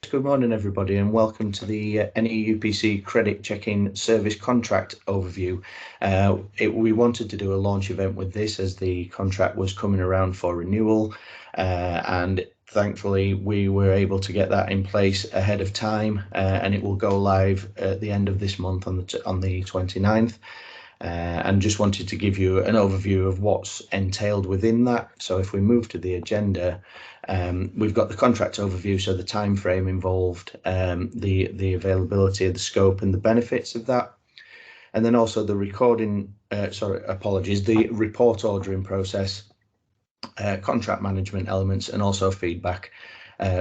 Good morning, everybody, and welcome to the NEUPC credit checking service contract overview. We wanted to do a launch event with this as the contract was coming around for renewal, and thankfully we were able to get that in place ahead of time, and it will go live at the end of this month on the 29th. And just wanted to give you an overview of what's entailed within that. So if we move to the agenda, we've got the contract overview, so the time frame involved, the availability of the scope and the benefits of that, and then also the the report ordering process, contract management elements, and also feedback.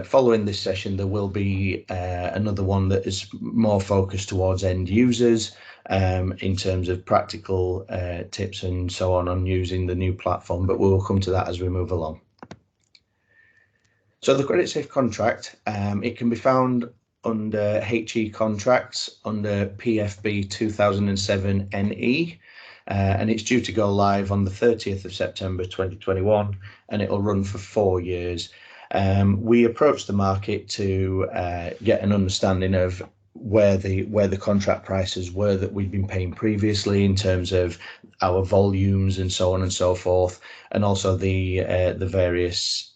Following this session, there will be another one that is more focused towards end users, in terms of practical tips and so on using the new platform, but we will come to that as we move along. So the CreditSafe contract, it can be found under HE contracts under PFB 2007 NE, and it's due to go live on the 30th of September 2021, and it will run for 4 years. We approached the market to get an understanding of where the contract prices were that we'd been paying previously in terms of our volumes and so on and so forth, and also the various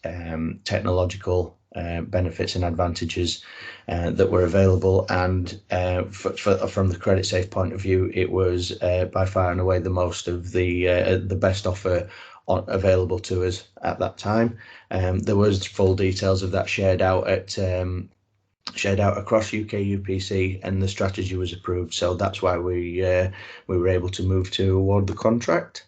technological benefits and advantages that were available. And from the CreditSafe point of view, it was by far and away the most of the best offer available to us at that time. There was full details of that shared out across UKUPC, and the strategy was approved. So that's why we were able to move to award the contract.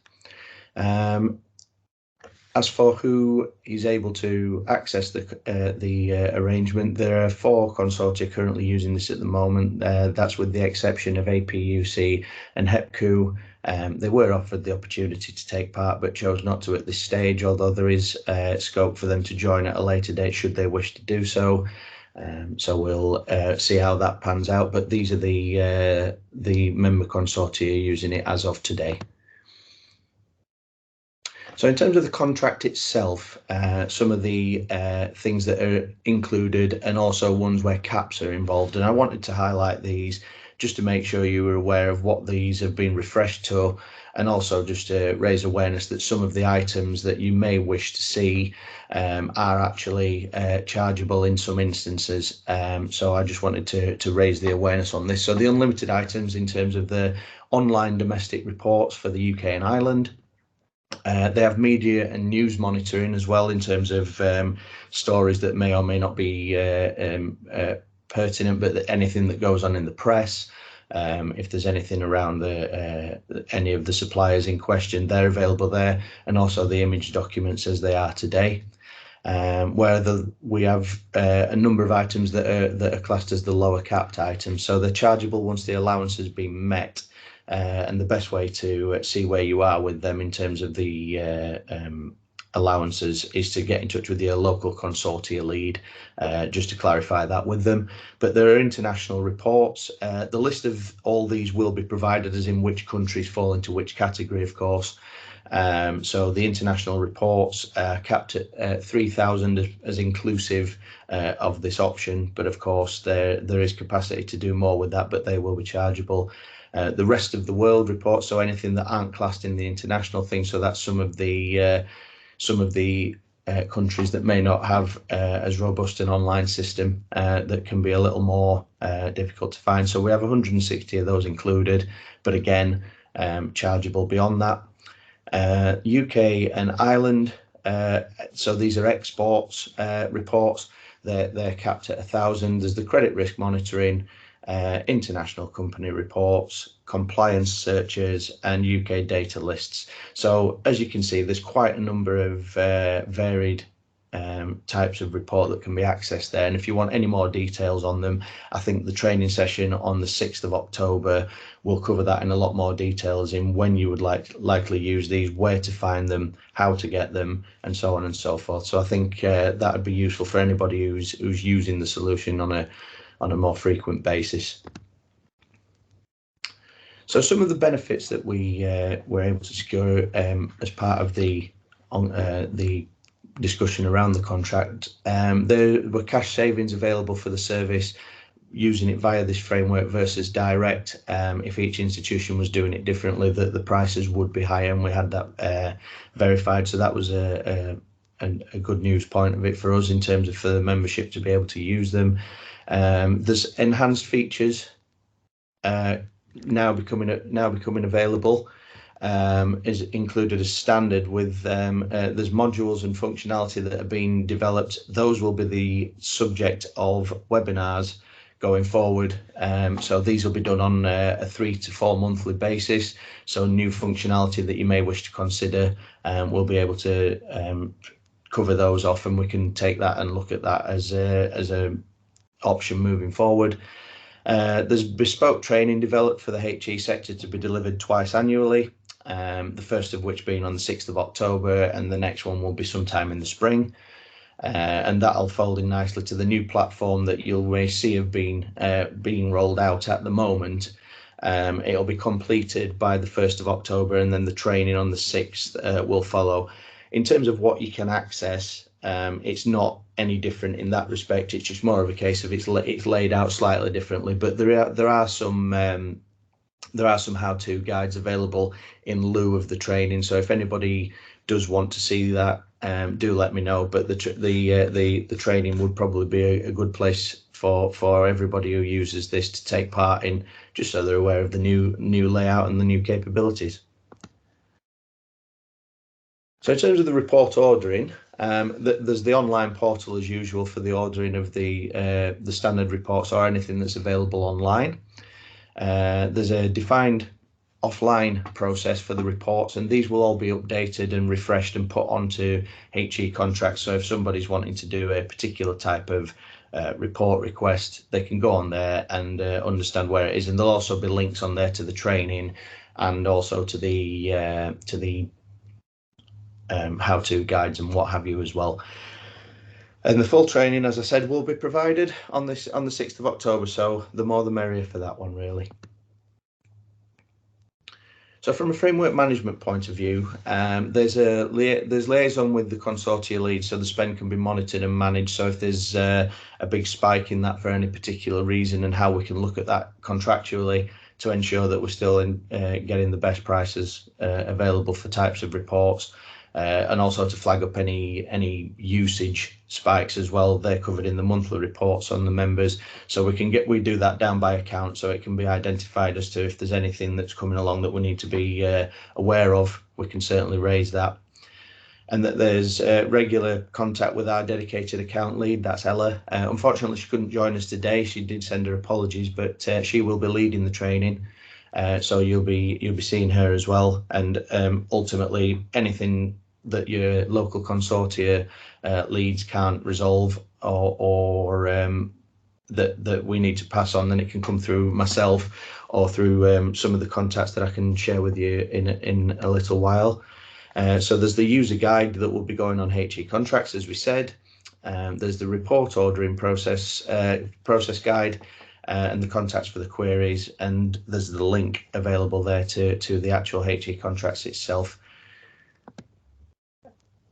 As for who is able to access the arrangement, there are 4 consortia currently using this at the moment. That's with the exception of APUC and HEPCU. They were offered the opportunity to take part but chose not to at this stage, although there is scope for them to join at a later date should they wish to do so. So we'll see how that pans out, but these are the member consortia using it as of today. So in terms of the contract itself, some of the things that are included, and also ones where caps are involved, and I wanted to highlight these just to make sure you were aware of what these have been refreshed to, and also just to raise awareness that some of the items that you may wish to see are actually chargeable in some instances. So I just wanted to raise the awareness on this. So the unlimited items in terms of the online domestic reports for the UK and Ireland. They have media and news monitoring as well in terms of stories that may or may not be pertinent, but anything that goes on in the press. If there's anything around any of the suppliers in question, they're available there, and also the image documents as they are today. We have a number of items that are classed as the lower capped items, so they're chargeable once the allowance has been met. And the best way to see where you are with them in terms of the allowances is to get in touch with your local consortia lead, just to clarify that with them. But there are international reports. The list of all these will be provided as in which countries fall into which category, of course. So the international reports are capped at 3,000 as inclusive of this option, but of course there is capacity to do more with that, but they will be chargeable. The rest of the world reports, so anything that aren't classed in the international thing, so that's some of the countries that may not have as robust an online system, that can be a little more difficult to find. So we have 160 of those included, but again, chargeable beyond that. UK and Ireland, so these are exports reports. They're capped at 1,000. There's the credit risk monitoring, international company reports, compliance searches, and UK data lists. So as you can see, there's quite a number of varied types of report that can be accessed there. And if you want any more details on them, I think the training session on the 6th of October will cover that in a lot more details in when you would likely use these, where to find them, how to get them, and so on and so forth. So I think that would be useful for anybody who's using the solution on a more frequent basis. So some of the benefits that we were able to secure as part of the discussion around the contract. There were cash savings available for the service using it via this framework versus direct. If each institution was doing it differently, the prices would be higher, and we had that verified. So that was a good news point of it for us in terms of for the membership to be able to use them. There's enhanced features now becoming available. Is included as standard with there's modules and functionality that are being developed. Those will be the subject of webinars going forward. So these will be done on a 3 to 4 monthly basis. So new functionality that you may wish to consider, we'll be able to cover those off, and we can take that and look at that as a option moving forward. There's bespoke training developed for the HE sector to be delivered twice annually. The first of which being on the 6th of October, and the next one will be sometime in the spring. And that'll fold in nicely to the new platform that you may see have being rolled out at the moment. It'll be completed by the 1st of October, and then the training on the 6th will follow. In terms of what you can access, it's not any different in that respect. It's just more of a case of it's laid out slightly differently, but there are some how-to guides available in lieu of the training. So if anybody does want to see that, do let me know. But the training would probably be a good place for everybody who uses this to take part in, just so they're aware of the new layout and the new capabilities. So in terms of the report ordering, there's the online portal as usual for the ordering of the standard reports or anything that's available online. There's a defined offline process for the reports, and these will all be updated and refreshed and put onto HE contracts. So if somebody's wanting to do a particular type of report request, they can go on there and understand where it is, and there'll also be links on there to the training and also to the how-to guides and what have you as well. And the full training, as I said, will be provided on the 6th of October. So the more the merrier for that one, really. So from a framework management point of view, there's liaison with the consortia lead, so the spend can be monitored and managed. So if there's a big spike in that for any particular reason, and how we can look at that contractually to ensure that we're still getting the best prices available for types of reports. And also to flag up any usage spikes as well. They're covered in the monthly reports on the members, so we do that down by account, so it can be identified as to if there's anything that's coming along that we need to be aware of. We can certainly raise that, and that there's regular contact with our dedicated account lead. That's Ella. Unfortunately, she couldn't join us today. She did send her apologies, but she will be leading the training. So you'll be seeing her as well, and ultimately anything that your local consortia leads can't resolve or that we need to pass on, then it can come through myself or through some of the contacts that I can share with you in a little while. So there's the user guide that will be going on HE contracts, as we said. There's the report ordering process guide. And the contacts for the queries, and there's the link available there to the actual HE contracts itself.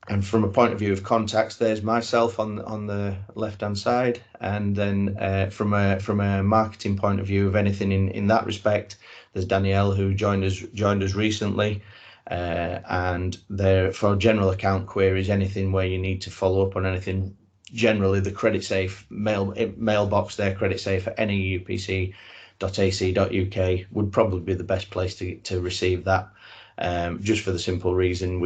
And from a point of view of contacts, there's myself on the left hand side, and then from a marketing point of view of anything in that respect, there's Danielle, who joined us recently, and there for general account queries, anything where you need to follow up on anything. Generally, the CreditSafe mailbox there, CreditSafe at neupc.ac.uk, would probably be the best place to receive that. Just for the simple reason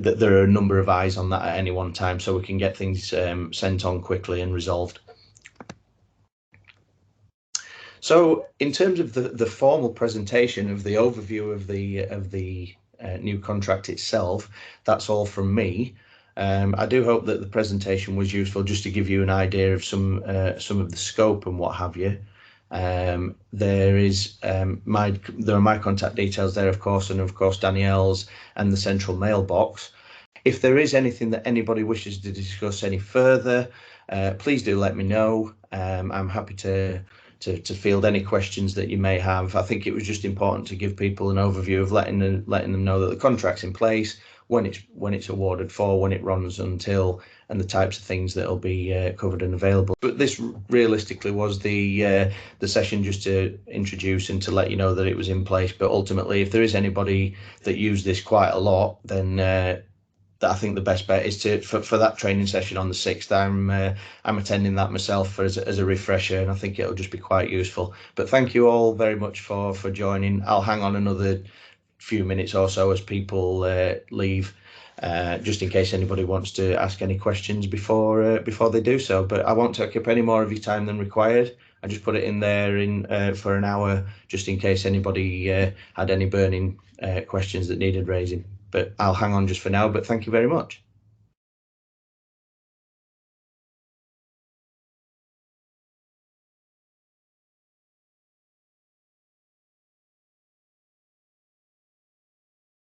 that there are a number of eyes on that at any one time, so we can get things sent on quickly and resolved. So in terms of the formal presentation of the overview of the new contract itself, that's all from me. I do hope that the presentation was useful, just to give you an idea of some of the scope and what have you. There are my contact details there, of course, and of course Danielle's and the central mailbox. If there is anything that anybody wishes to discuss any further, please do let me know. I'm happy to field any questions that you may have. I think it was just important to give people an overview of letting them know that the contract's in place, when it's awarded for, when it runs until, and the types of things that will be covered and available. But this realistically was the session just to introduce and to let you know that it was in place. But ultimately, if there is anybody that use this quite a lot, then that I think the best bet is for that training session on the 6th. I'm attending that myself as a refresher, and I think it'll just be quite useful. But thank you all very much for joining. I'll hang on another few minutes or so as people leave, just in case anybody wants to ask any questions before they do so. But I won't take up any more of your time than required. I just put it in there for an hour, just in case anybody had any burning questions that needed raising. But I'll hang on just for now, but thank you very much.